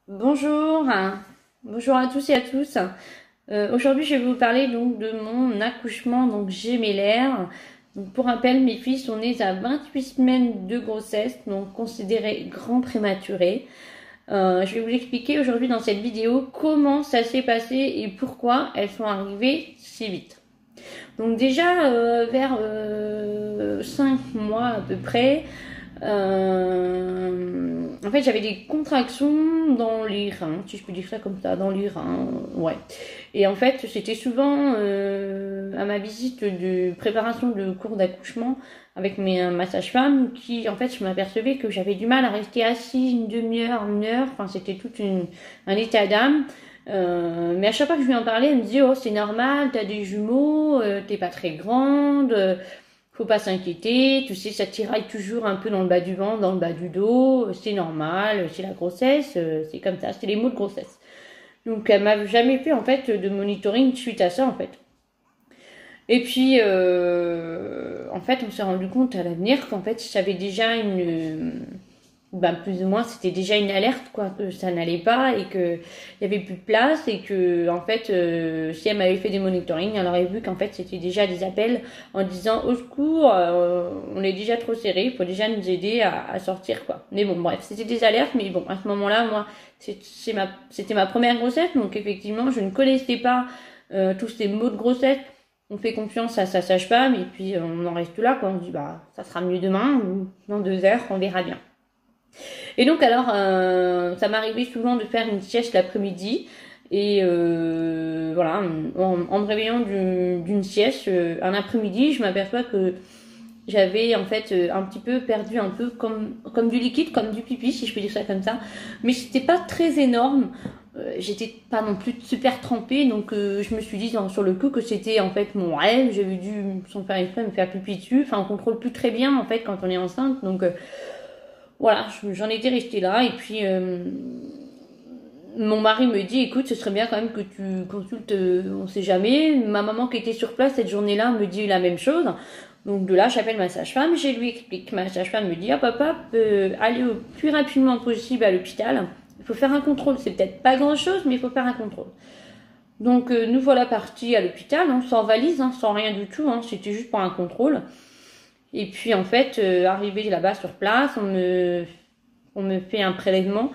Bonjour, bonjour à tous et à tous. Aujourd'hui, je vais vous parler donc de mon accouchement donc gémellaire. Donc, pour rappel, mes filles sont nées à 28 semaines de grossesse, donc considérées grand prématurées. Je vais vous expliquer aujourd'hui dans cette vidéo comment ça s'est passé et pourquoi elles sont arrivées si vite. Donc déjà vers 5 mois à peu près, en fait, j'avais des contractions dans les reins, si je peux dire ça comme ça, dans les reins, ouais. Et en fait, c'était souvent à ma visite de préparation de cours d'accouchement avec ma sage-femme qui, en fait, je m'apercevais que j'avais du mal à rester assise une demi-heure, une heure. Enfin, c'était tout un état d'âme. Mais à chaque fois que je lui en parlais, elle me disait, oh, c'est normal, t'as des jumeaux, t'es pas très grande. Faut pas s'inquiéter, tu sais, ça tiraille toujours un peu dans le bas du ventre, dans le bas du dos, c'est normal, c'est la grossesse, c'est comme ça, c'est les mots de grossesse. Donc elle m'a jamais fait en fait de monitoring suite à ça en fait. Et puis en fait on s'est rendu compte à l'avenir qu'en fait j'avais déjà plus ou moins c'était déjà une alerte quoi, que ça n'allait pas et que il y avait plus de place et que en fait si elle m'avait fait des monitoring elle aurait vu qu'en fait c'était déjà des appels en disant au secours, on est déjà trop serré, il faut déjà nous aider à sortir quoi. Mais bon bref, c'était des alertes, mais bon à ce moment-là moi c'était ma première grossesse, donc effectivement je ne connaissais pas tous ces mots de grossesse. On fait confiance à sa sage-femme et puis on en reste là quoi. On se dit bah ça sera mieux demain ou dans 2 heures, on verra bien. Et donc alors, ça m'arrivait souvent de faire une sieste l'après-midi. Et voilà, en me réveillant d'une sieste, un après-midi, je m'aperçois que j'avais en fait un petit peu perdu un peu comme du liquide, comme du pipi, si je peux dire ça comme ça. Mais c'était pas très énorme. J'étais pas non plus super trempée, donc je me suis dit sur le coup que c'était en fait mon rêve. J'avais dû, sans faire exprès, me faire pipi dessus. Enfin, on contrôle plus très bien en fait quand on est enceinte, donc voilà, j'en étais restée là et puis mon mari me dit écoute ce serait bien quand même que tu consultes, on sait jamais. Ma maman qui était sur place cette journée-là me dit la même chose. Donc de là j'appelle ma sage-femme, je lui explique. Ma sage-femme me dit ah papa allez au plus rapidement possible à l'hôpital. Il faut faire un contrôle, c'est peut-être pas grand-chose mais il faut faire un contrôle. Donc nous voilà partis à l'hôpital, hein, sans valise, hein, sans rien du tout, hein, c'était juste pour un contrôle. Et puis en fait, arrivé là-bas sur place, on me fait un prélèvement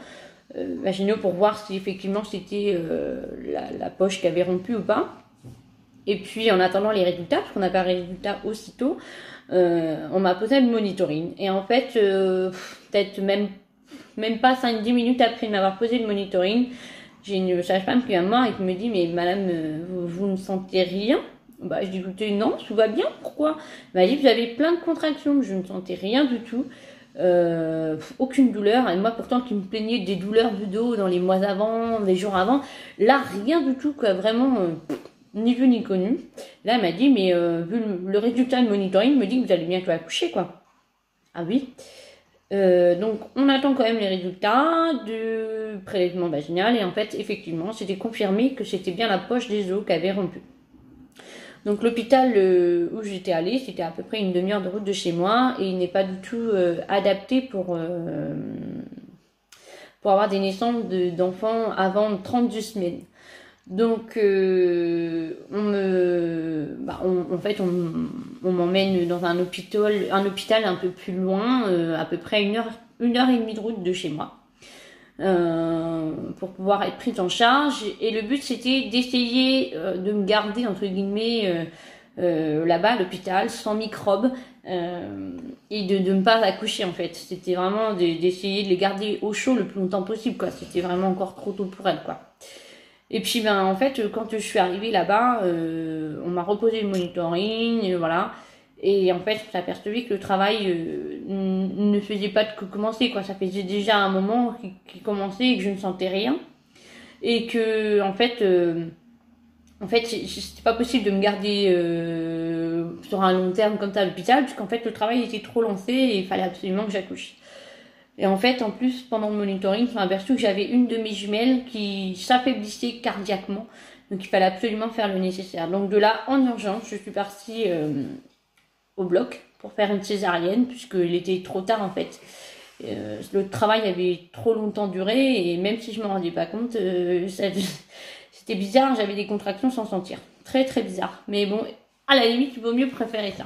vaginaux pour voir si effectivement c'était la poche qui avait rompu ou pas. Et puis en attendant les résultats, parce qu'on n'a pas les résultats aussitôt, on m'a posé le monitoring. Et en fait, peut-être même pas 5-10 minutes après m'avoir posé le monitoring, j'ai une sage-femme qui vient me voir et qui me dit mais madame, vous ne sentez rien? Bah, je dis écoutez, non, tout va bien, pourquoi? Elle m'a dit vous avez plein de contractions, je ne sentais rien du tout, aucune douleur. Et moi pourtant qui me plaignais des douleurs du dos dans les mois avant, les jours avant, là rien du tout, quoi, vraiment ni vu ni connu. Là elle m'a dit mais vu le résultat de monitoring me dit que vous allez bientôt accoucher quoi. Ah oui. Donc on attend quand même les résultats du prélèvement vaginal et en fait effectivement c'était confirmé que c'était bien la poche des os qui avait rompu. Donc l'hôpital où j'étais allée, c'était à peu près une demi-heure de route de chez moi et il n'est pas du tout adapté pour avoir des naissances d'enfants avant 32 semaines. Donc en fait on m'emmène dans un hôpital un peu plus loin, à peu près une heure et demie de route de chez moi. Pour pouvoir être prise en charge et le but c'était d'essayer de me garder entre guillemets là-bas à l'hôpital sans microbes et de ne pas accoucher en fait. C'était vraiment d'essayer de les garder au chaud le plus longtemps possible quoi. C'était vraiment encore trop tôt pour elles quoi. Et puis ben en fait quand je suis arrivée là-bas, on m'a reposé le monitoring, voilà. Et en fait, on s'est aperçu que le travail ne faisait pas que commencer, quoi. Ça faisait déjà un moment qu'il commençait et que je ne sentais rien. Et que, en fait, c'était pas possible de me garder sur un long terme comme ça à l'hôpital, puisqu'en fait, le travail était trop lancé et il fallait absolument que j'accouche. Et en fait, en plus, pendant le monitoring, je me suis aperçu que j'avais une de mes jumelles qui s'affaiblissait cardiaquement. Donc, il fallait absolument faire le nécessaire. Donc, de là, en urgence, je suis partie au bloc pour faire une césarienne puisqu'il était trop tard en fait Le travail avait trop longtemps duré et même si je me rendais pas compte, c'était bizarre, j'avais des contractions sans sentir. Très très bizarre. Mais bon, à la limite, il vaut mieux préférer ça.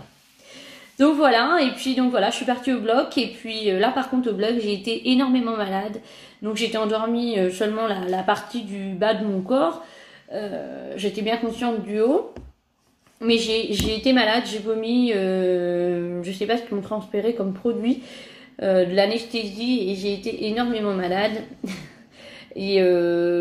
Donc voilà, et puis donc voilà, je suis partie au bloc et puis là par contre au bloc j'ai été énormément malade. Donc j'étais endormie seulement la partie du bas de mon corps. J'étais bien consciente du haut. Mais j'ai été malade, j'ai vomi, je sais pas ce qu'ils m'ont transféré comme produit, de l'anesthésie et j'ai été énormément malade. Et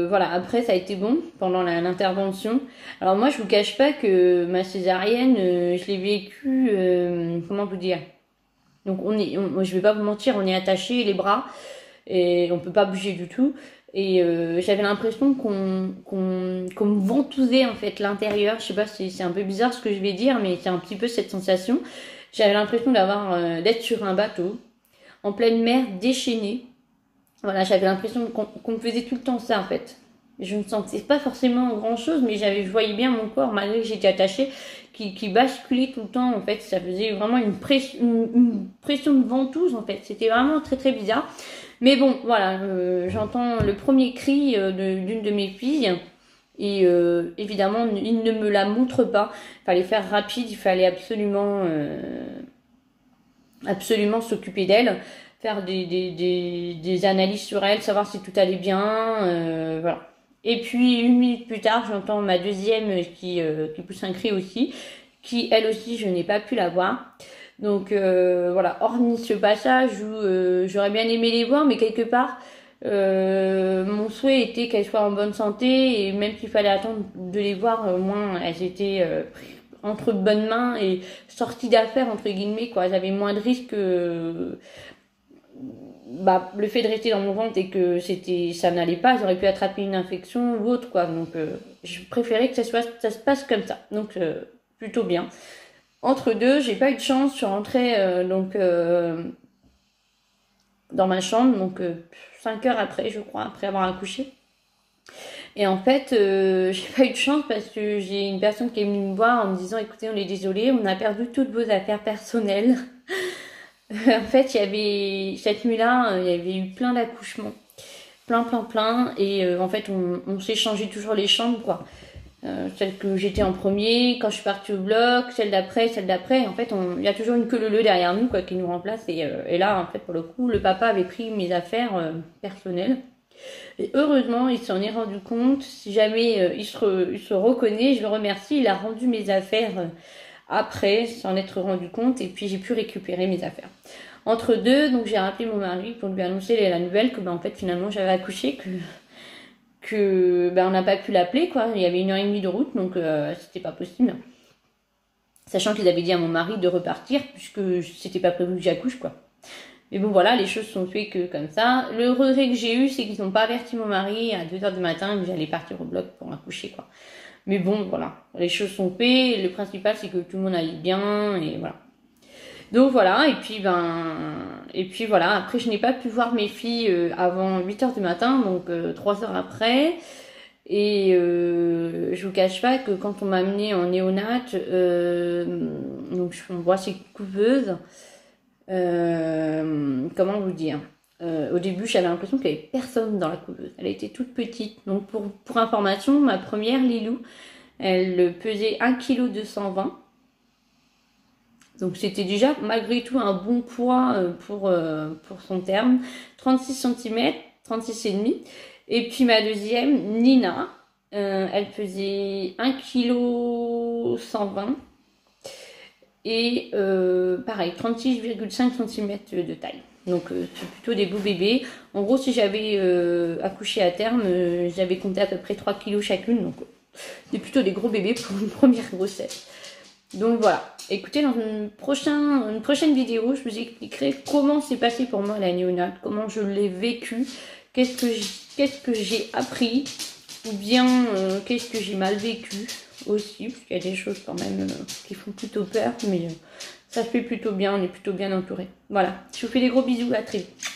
voilà, après ça a été bon pendant l'intervention. Alors moi je vous cache pas que ma césarienne, je l'ai vécue, comment vous dire. Donc je vais pas vous mentir, on est attachés les bras et on peut pas bouger du tout. Et j'avais l'impression qu'on me ventousait en fait l'intérieur. Je sais pas, c'est un peu bizarre ce que je vais dire, mais c'est un petit peu cette sensation. J'avais l'impression d'être sur un bateau en pleine mer déchaînée. Voilà, j'avais l'impression qu'on me faisait tout le temps ça en fait. Je ne sentais pas forcément grand chose, mais je voyais bien mon corps, malgré que j'étais attachée, qui basculait tout le temps en fait. Ça faisait vraiment une pression de ventouse en fait. C'était vraiment très très bizarre. Mais bon, voilà, j'entends le premier cri d'une de mes filles. Et évidemment, il ne me la montre pas. Il fallait faire rapide, il fallait absolument s'occuper d'elle, faire des analyses sur elle, savoir si tout allait bien, voilà. Et puis 1 minute plus tard, j'entends ma deuxième qui pousse un cri aussi, qui elle aussi je n'ai pas pu la voir. Donc voilà, hormis ce passage où j'aurais bien aimé les voir, mais quelque part mon souhait était qu'elles soient en bonne santé et même s'il fallait attendre de les voir, au moins elles étaient entre bonnes mains et sorties d'affaires entre guillemets quoi. Elles avaient moins de risques le fait de rester dans mon ventre et que ça n'allait pas, j'aurais pu attraper une infection ou autre quoi. Donc je préférais que ça se passe comme ça. Donc plutôt bien. Entre deux, j'ai pas eu de chance, je suis rentrée dans ma chambre, donc 5 heures après, je crois, après avoir accouché. Et en fait, j'ai pas eu de chance parce que j'ai une personne qui est venue me voir en me disant, écoutez, on est désolé, on a perdu toutes vos affaires personnelles. En fait, cette nuit-là, il y avait eu plein d'accouchements, plein, et en fait, on s'échangeait toujours les chambres, quoi. Celle que j'étais en premier, quand je suis partie au bloc, celle d'après. En fait, il y a toujours une queue leu derrière nous, quoi, qui nous remplace. Et là, en fait, pour le coup, le papa avait pris mes affaires personnelles. Et heureusement, il s'en est rendu compte. Si jamais il se reconnaît, je le remercie. Il a rendu mes affaires après, s'en être rendu compte. Et puis, j'ai pu récupérer mes affaires. Entre deux, donc j'ai rappelé mon mari pour lui annoncer la nouvelle que, en fait, finalement, j'avais accouché, on n'a pas pu l'appeler quoi, il y avait 1 heure et demie de route donc c'était pas possible, sachant qu'ils avaient dit à mon mari de repartir puisque c'était pas prévu que j'accouche quoi. Mais bon voilà, les choses sont faites que comme ça. Le regret que j'ai eu c'est qu'ils n'ont pas averti mon mari à 2 heures du matin que j'allais partir au bloc pour accoucher quoi. Mais bon voilà, les choses sont faites, le principal c'est que tout le monde aille bien et voilà. Donc voilà, et puis voilà, après je n'ai pas pu voir mes filles avant 8 heures du matin, donc 3 heures après. Et je vous cache pas que quand on m'a amenée en néonate, donc on voit ces couveuses, comment vous dire, au début j'avais l'impression qu'il n'y avait personne dans la couveuse, elle était toute petite. Donc pour information, ma première Lilou, elle pesait 1,220 kg. Donc c'était déjà malgré tout un bon poids pour son terme. 36 cm, 36,5 kg. Et puis ma deuxième, Nina, elle faisait 1,120 kg. Et pareil, 36,5 cm de taille. Donc c'est plutôt des beaux bébés. En gros, si j'avais accouché à terme, j'avais compté à peu près 3 kg chacune. Donc c'est plutôt des gros bébés pour une première grossesse. Donc voilà, écoutez, dans une prochaine vidéo, je vous expliquerai comment c'est passé pour moi la néonate, comment je l'ai vécu, qu'est-ce que j'ai appris, ou bien qu'est-ce que j'ai mal vécu aussi, parce qu'il y a des choses quand même qui font plutôt peur, mais ça se fait plutôt bien, on est plutôt bien entouré. Voilà, je vous fais des gros bisous, à très vite.